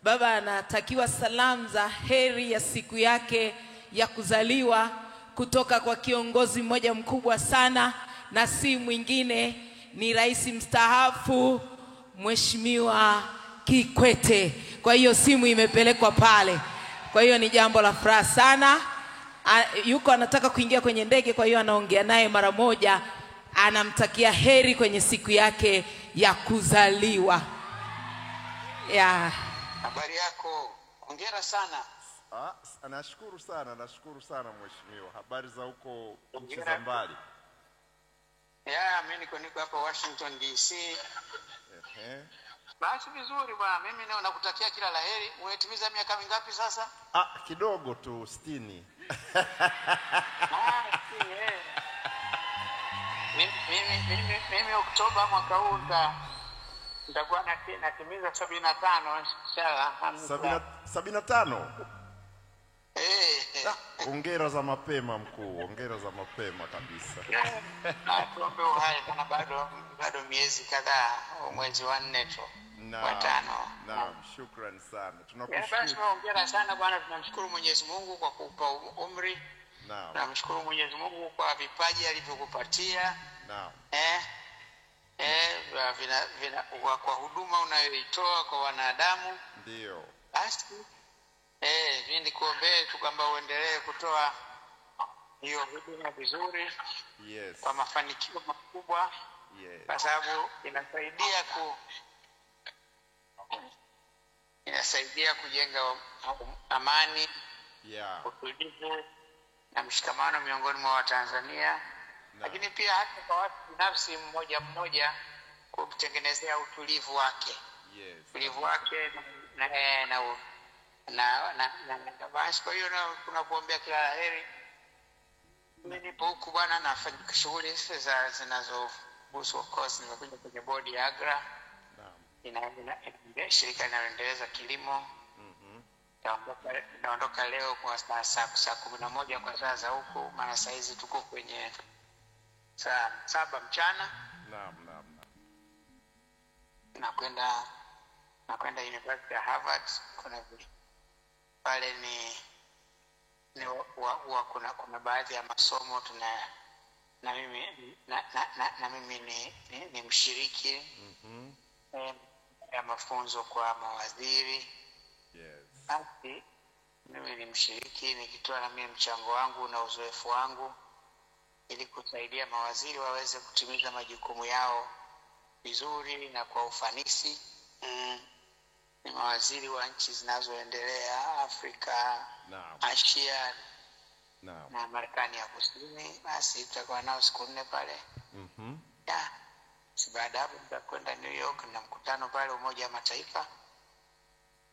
baba anatakiwa salamu za heri ya siku yake ya kuzaliwa kutoka kwa kiongozi mmoja mkubwa sana, na si mwingine ni rais mstaafu Mheshimiwa Kikwete. Kwa hiyo simu imepelekwa pale. Kwa hiyo ni jambo la furaha sana. Yuko anataka kuingia kwenye ndege, kwa hiyo anaongea naye mara moja, anamtakia heri kwenye siku yake ya kuzaliwa. Habari yako? Hongera sana. Nashukuru sana mheshimiwa. Habari za huko nchi za mbali? Mimi niko hapa Washington DC. Basi vizuri bwana, mimi leo nakutakia kila laheri. Umetimiza miaka mingapi sasa? Kidogo tu 60. Mimi Oktoba mwaka huu nitakuwa natimiza 75 inshallah. 75? Hongera za mapema mkuu, hongera za mapema kabisa. Tuombe uhai, kana bado miezi kadhaa, mwezi wa 4 tu. Wa 5. Naam, shukrani sana. Tunakushukuru. Basi hongera sana bwana, tunamshukuru Mwenyezi Mungu kwa kukupa umri. Naam. Tunamshukuru Mwenyezi Mungu kwa vipaji alivyokupatia. Naam. Kwa huduma unayoitoa kwa wanadamu. Ndio. Basi mimi nikuombee tu kwamba uendelee kutoa hiyo huduma vizuri. Yes. Kwa mafanikio makubwa. Yes. Kwa sababu inasaidia kujenga amani, utulivu na mshikamano miongoni mwa Watanzania. Lakini pia hata kwa watu binafsi mmoja kutengenezea utulivu wake. Yes. Utulivu wake na basi. Kwa hiyo tunakuombea kila laheri. Mimi nipo huku bwana, nafanya shughuli zinazohusu, of course nimekuja kwenye bodi ya AGRA. Naam. Shirika linaloendeleza kilimo. Naondoka leo kwa saa 11 kwa saa za huku, maana saa hizi tuko kwenye saa 7 mchana. Naam. Nakwenda University ya Harvard. Pale kuna baadhi ya masomo na mimi ni mshiriki ya mafunzo kwa mawaziri. Yes. Basi mimi ni mshiriki nikitoa na mimi mchango wangu na uzoefu wangu ili kusaidia mawaziri waweze kutimiza majukumu yao vizuri na kwa ufanisi. Ni mawaziri wa nchi zinazoendelea, Afrika, Asia na Marekani ya Kusini. Basi tutakuwa nao siku 4 pale. Baada hapo tutakwenda New York na mkutano pale Umoja wa Mataifa.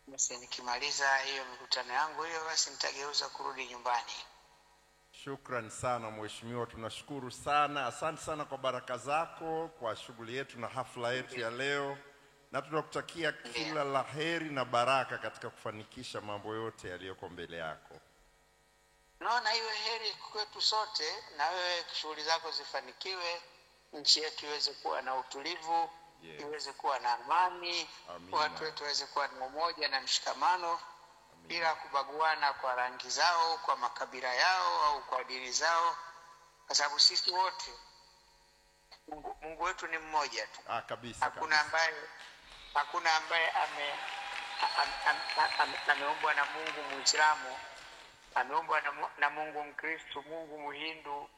Basi nikimaliza hiyo mikutano yangu hiyo, basi nitageuza kurudi nyumbani. Shukrani sana mheshimiwa, tunashukuru sana. Asante sana kwa baraka zako kwa shughuli yetu na hafla yetu ya leo, na tunakutakia kila laheri na baraka katika kufanikisha mambo yote yaliyoko mbele yako. Naona iwe heri kwetu sote, na wewe shughuli zako zifanikiwe, nchi yetu iweze kuwa na utulivu, iweze kuwa na amani, watu wetu waweze kuwa na umoja na mshikamano bila kubaguana kwa rangi zao, kwa makabila yao au kwa dini zao, kwa sababu sisi wote Mungu wetu ni mmoja tu. Kabisa. Hakuna ambaye ameumbwa na Mungu Muislamu, ameumbwa na Mungu Mkristo, Mungu Muhindu.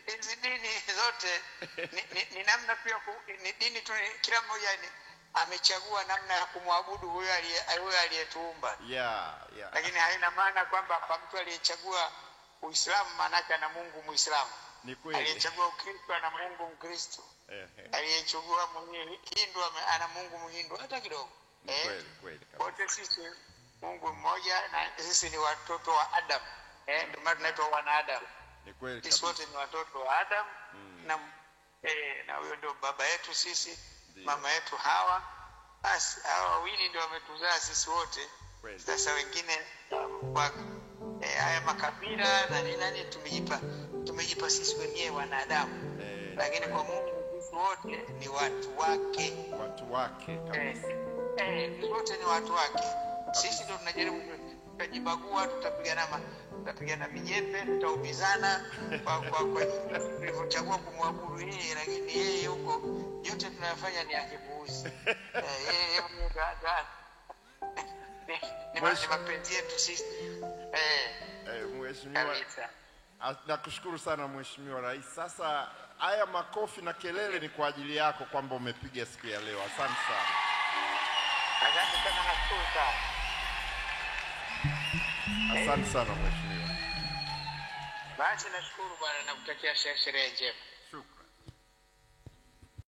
Hizi dini zote ni namna pia, ni dini tu, kila mmoja amechagua namna ya kumwabudu huyo aliyetuumba. Lakini haina maana kwamba kwa mtu aliyechagua Uislamu maana yake ana Mungu Muislamu. Ni kweli. Aliyechagua Ukristo ana Mungu Mkristo. Aliyechagua Hindu ana Mungu Mhindu, hata kidogo. Kweli. Wote sisi Mungu mmoja, na sisi ni watoto wa Adam. Ndio maana tunaitwa wana Adam. Ni kweli. Sisi wote ni watoto wa Adam. Na huyo ndio baba yetu sisi, mama yetu Hawa. Basi hawa wawili ndio wametuzaa sisi wote. Sasa wengine kwa haya makabila na nini tumejipa sisi wenyewe wanadamu. Lakini kwa Mungu sisi wote ni watu wake. Watu wake kabisa. Sisi wote ni watu wake. Sisi ndio tunajaribu kujibagua, tutapigana vijembe, tutaumizana kwa tulivyochagua kumwabudu yeye, lakini yeye huko yote tunayofanya ni akipuuzi. Yeye ni mapenzi yetu sisi. Mheshimiwa, nakushukuru sana Mheshimiwa Rais. Sasa haya makofi na kelele ni kwa ajili yako kwamba umepiga siku ya leo. Asante sana. Asante sana, nashukuru sana. Asante sana Mheshimiwa. Basi nashukuru bwana, nakutakia sherehe njema.